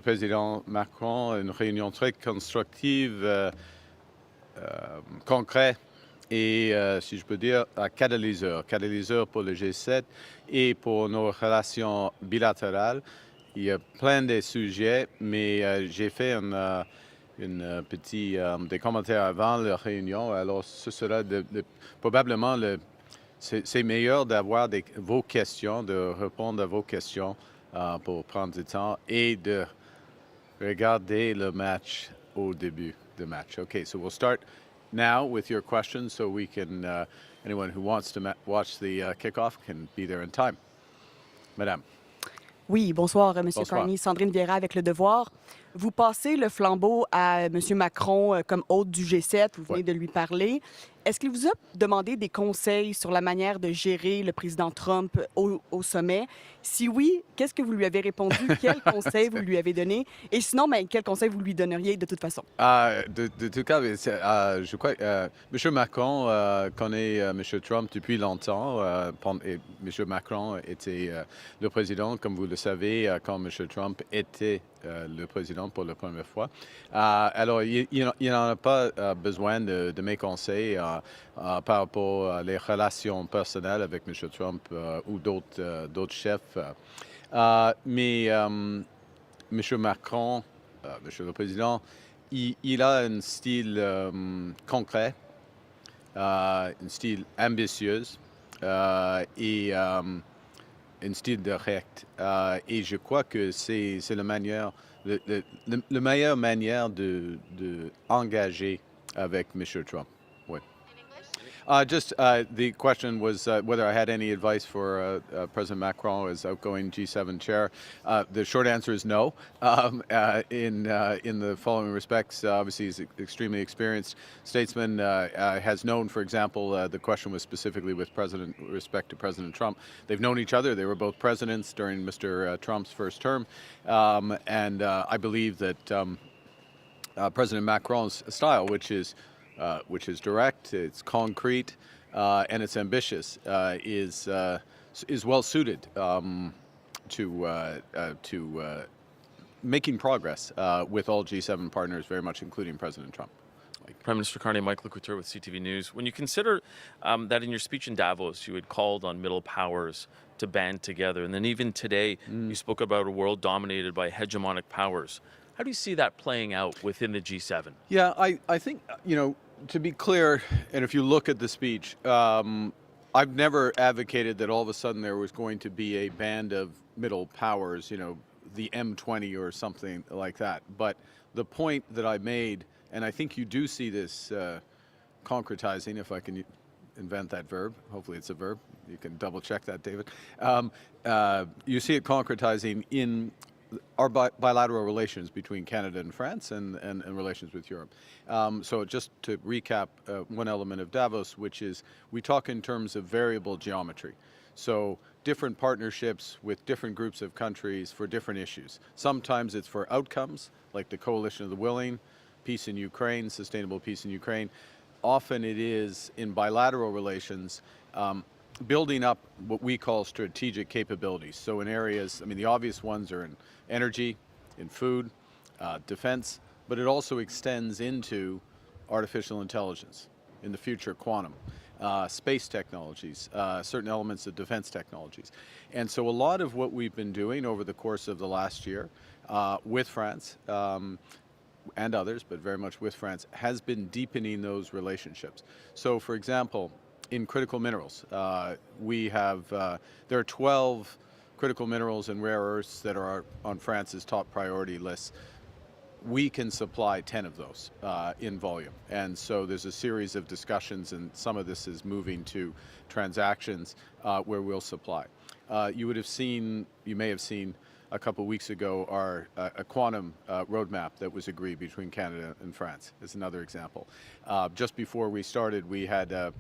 Président Macron, une réunion très constructive, concrète et, si je peux dire, catalyseur pour le G7 et pour nos relations bilatérales. Il y a plein de sujets, mais j'ai fait des commentaires avant la réunion. Alors, ce sera probablement c'est meilleur d'avoir vos questions, de répondre à vos questions pour prendre du temps et de regarder le match au début du match. Okay, so we'll start now with your questions so we can, anyone who wants to watch the kickoff can be there in time. Madame. Oui, bonsoir, M. Bonsoir. Carney. Sandrine Vieira avec Le Devoir. Vous passez le flambeau à M. Macron comme hôte du G7. Vous venez de lui parler. Est-ce qu'il vous a demandé des conseils sur la manière de gérer le président Trump au sommet? Si oui, qu'est-ce que vous lui avez répondu? Quels conseils vous lui avez donnés? Et sinon, quels conseils vous lui donneriez de toute façon? De tout cas, je crois que M. Macron connaît M. Trump depuis longtemps. Et M. Macron était le président, comme vous le savez, quand M. Trump était le président pour la première fois. Alors, il n'en a pas besoin de mes conseils par rapport aux relations personnelles avec M. Trump ou d'autres chefs. Mais M. Macron, M. le Président, il a un style concret, un style ambitieux et un style direct. Et je crois que c'est la meilleure manière de engager avec M. Trump. Oui. The question was whether I had any advice for President Macron as outgoing G7 chair. The short answer is no. In the following respects, obviously he's an extremely experienced statesman. Has known, for example, the question was specifically with respect to President Trump. They've known each other. They were both presidents during Mr. Trump's first term, and I believe that President Macron's style, which is direct, it's concrete, and it's ambitious, is well suited to making progress with all G7 partners, very much including President Trump. Prime Minister Carney, Mike LeCouture with CTV News. When you consider that in your speech in Davos, you had called on middle powers to band together, and then even today you spoke about a world dominated by hegemonic powers. How do you see that playing out within the G7? Yeah, I think, to be clear, and if you look at the speech, I've never advocated that all of a sudden there was going to be a band of middle powers, the M20 or something like that. But the point that I made, and I think you do see this concretizing, if I can invent that verb. Hopefully it's a verb. You can double check that, David. You see it concretizing in our bilateral relations between Canada and France and relations with Europe. So just to recap one element of Davos, which is we talk in terms of variable geometry. So different partnerships with different groups of countries for different issues. Sometimes it's for outcomes, like the Coalition of the Willing, peace in Ukraine, sustainable peace in Ukraine. Often it is in bilateral relations, building up what we call strategic capabilities. So in areas, the obvious ones are in energy, in food, defense, but it also extends into artificial intelligence, in the future quantum, space technologies, certain elements of defense technologies. And so a lot of what we've been doing over the course of the last year with France and others, but very much with France, has been deepening those relationships. So for example, in critical minerals, there are 12 critical minerals and rare earths that are on France's top priority list. We can supply 10 of those in volume. And so there's a series of discussions, and some of this is moving to transactions where we'll supply. You may have seen a couple weeks ago a quantum roadmap that was agreed between Canada and France is another example. Just before we started, we had the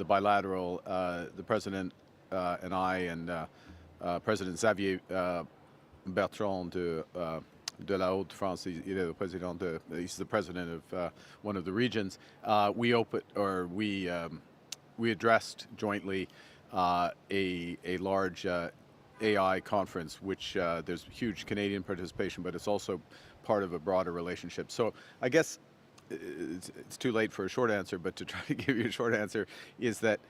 bilateral, the President and I and President Xavier Bertrand de la Haute-France, he's the president of one of the regions. We addressed jointly a large AI conference, which there's huge Canadian participation, but it's also part of a broader relationship. So I guess it's too late for a short answer, but to try to give you a short answer is that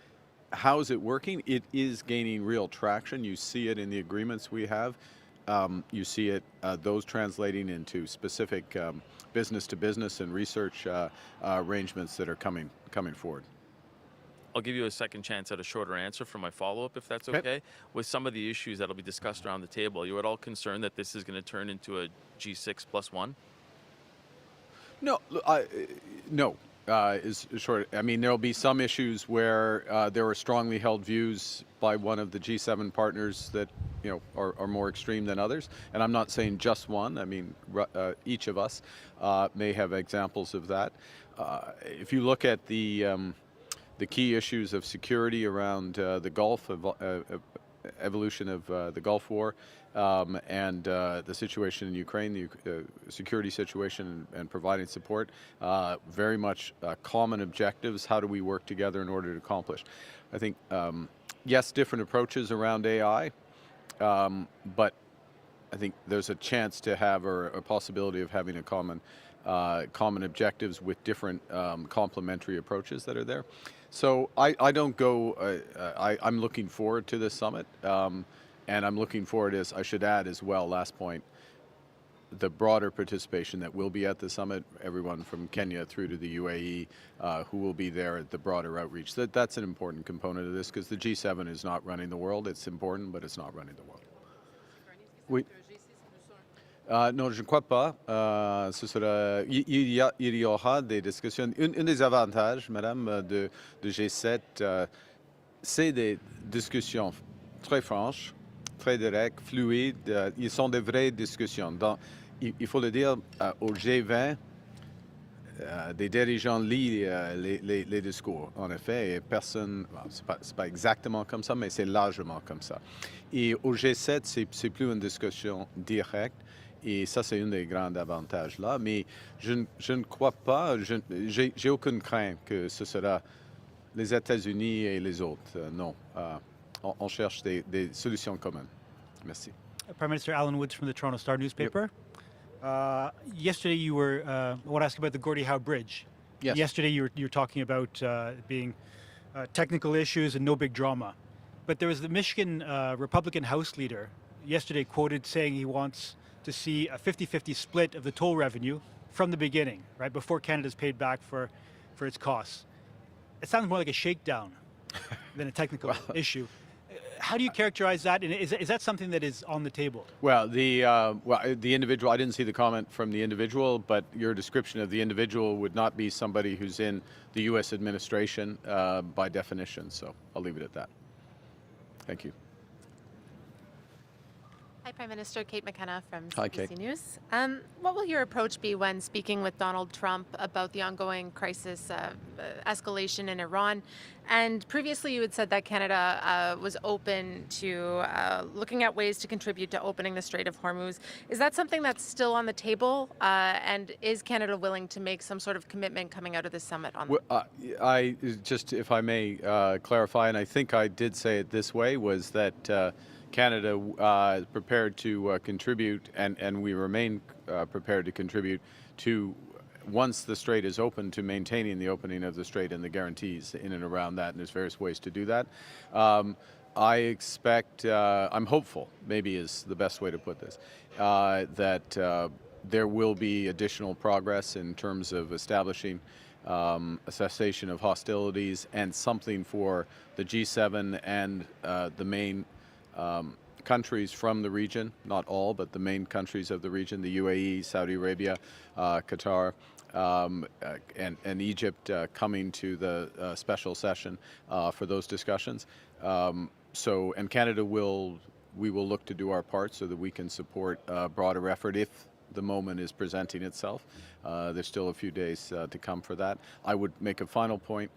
how is it working? It is gaining real traction. You see it in the agreements we have. You see it, those translating into specific business-to-business and research arrangements that are coming forward. I'll give you a second chance at a shorter answer for my follow-up, if that's Okay. okay. With some of the issues that will be discussed around the table, are you at all concerned that this is going to turn into a G6+1? No, no. Is short. I mean, there'll be some issues where there are strongly held views by one of the G7 partners that are more extreme than others. And I'm not saying just one. I mean, each of us may have examples of that. If you look at the key issues of security around the Gulf, evolution of the Gulf War, and the situation in Ukraine, the security situation and providing support, very much common objectives. How do we work together in order to accomplish? I think, yes, different approaches around AI, but I think there's a chance to have, or a possibility of having a common objectives with different complementary approaches that are there. So I don't go, I'm looking forward to this summit, and I'm looking forward, as I should add as well, last point, the broader participation that will be at the summit, everyone from Kenya through to the UAE who will be there at the broader outreach. That's an important component of this, because the G7 is not running the world. It's important, but it's not running the world. Oui. Non, je ne crois pas. Il y aura des discussions. Un des avantages, Madame, de G7, c'est des discussions très franches, très directes, fluides. Ils sont des vraies discussions. Il faut le dire, au G20, des dirigeants lisent les discours, en effet, et personne, c'est pas exactement comme ça, mais c'est largement comme ça. Et au G7, c'est plus une discussion directe. Et ça, c'est un des grands avantages là. Mais je ne crois pas, j'ai aucune crainte que ce sera les États-Unis et les autres. Non. On cherche des solutions communes. Merci. Prime Minister Alan Woods from the Toronto Star newspaper. Yesterday you were, I want to ask about the Gordie Howe Bridge. Yes. Yesterday you were talking about being technical issues and no big drama. But there was the Michigan Republican House leader yesterday quoted saying he wants to see a 50-50 split of the toll revenue from the beginning, right, before Canada's paid back for its costs. It sounds more like a shakedown than a technical issue. How do you characterize that? And is that something that is on the table? Well, the individual, I didn't see the comment from the individual, but your description of the individual would not be somebody who's in the U.S. administration by definition. So I'll leave it at that. Thank you. Hi, Prime Minister. Kate McKenna from Hi, CBC Kate. News. What will your approach be when speaking with Donald Trump about the ongoing crisis escalation in Iran? And previously you had said that Canada was open to looking at ways to contribute to opening the Strait of Hormuz. Is that something that's still on the table? And is Canada willing to make some sort of commitment coming out of this summit on that? I just, if I may clarify, and I think I did say it this way, was that Canada is prepared to contribute, and we remain prepared to contribute to, once the strait is open, to maintaining the opening of the strait and the guarantees in and around that, and there's various ways to do that. I expect, I'm hopeful, maybe is the best way to put this, that there will be additional progress in terms of establishing a cessation of hostilities and something for the G7 and the main countries from the region, not all, but the main countries of the region, the UAE, Saudi Arabia, Qatar, and Egypt coming to the special session for those discussions. And Canada we will look to do our part so that we can support a broader effort if the moment is presenting itself. There's still a few days to come for that. I would make a final point,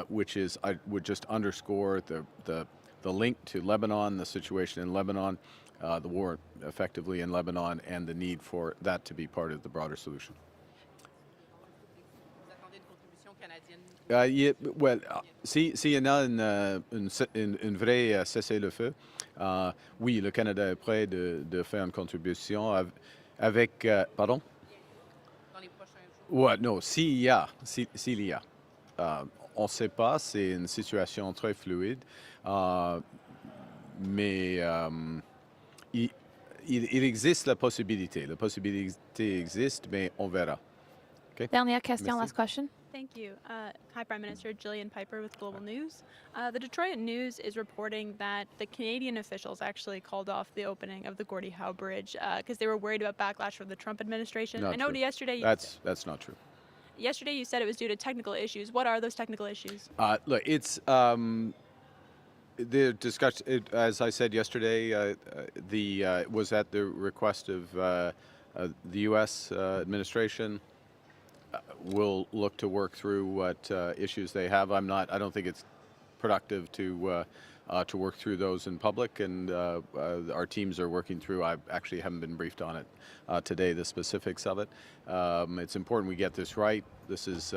which is I would just underscore the link to Lebanon, the situation in Lebanon, the war effectively in Lebanon, and the need for that to be part of the broader solution. S'il y en a une vraie cessez-le-feu, Oui, le Canada est prêt de faire une contribution avec pardon? Dans les prochains jours. Ouais, non, s'il y a. On ne sait pas, c'est une situation très fluide, mais il existe la possibilité. La possibilité existe, mais on verra. Okay? Dernière question, Merci. last question. Thank you. Hi, Prime Minister. Gillian Piper with Global News. The Detroit News is reporting that the Canadian officials actually called off the opening of the Gordie Howe Bridge because they were worried about backlash from the Trump administration. Not I know true. yesterday. That's not true. Yesterday you said it was due to technical issues. What are those technical issues? Look, it's the discussion. As I said yesterday, it was at the request of the U.S. administration. We'll look to work through what issues they have. I don't think it's productive to work through those in public, and our teams are working through. I actually haven't been briefed on it today, the specifics of it. It's important we get this right. This is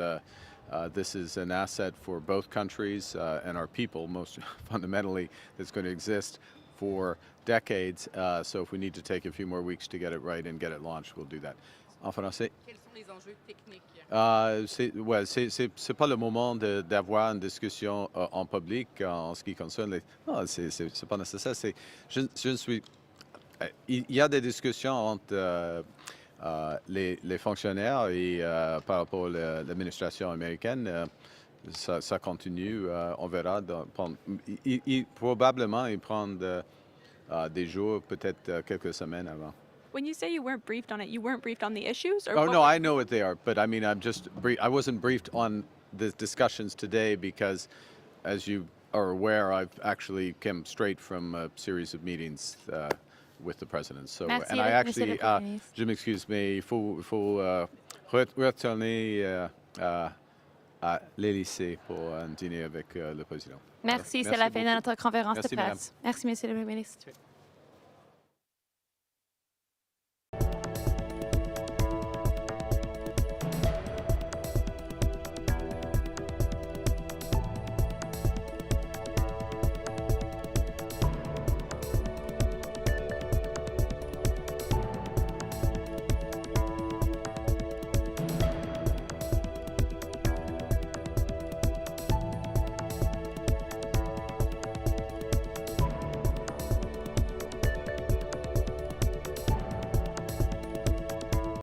an asset for both countries and our people, most fundamentally, that's going to exist for decades. So if we need to take a few more weeks to get it right and get it launched, we'll do that. En français? Quels sont les enjeux techniques? C'est pas le moment d'avoir une discussion en public en ce qui concerne les. Non, c'est pas nécessaire. Il y a des discussions entre les fonctionnaires et par rapport à l'administration américaine. Ça continue. On verra. Probablement, ils prennent des jours, peut-être quelques semaines avant. When you say you weren't briefed on it, you weren't briefed on the issues? Or Oh, what no, I know what they are, but I mean, I wasn't briefed on the discussions today because, as you are aware, I've actually come straight from a series of meetings with the president. So, Merci, and I Monsieur le actually, Premier ministre. je m'excuse, mais il faut retourner à l'Élysée pour un dîner avec le président. Merci, c'est la fin de beaucoup. notre conférence Merci, de presse. Merci, Monsieur le Premier ministre.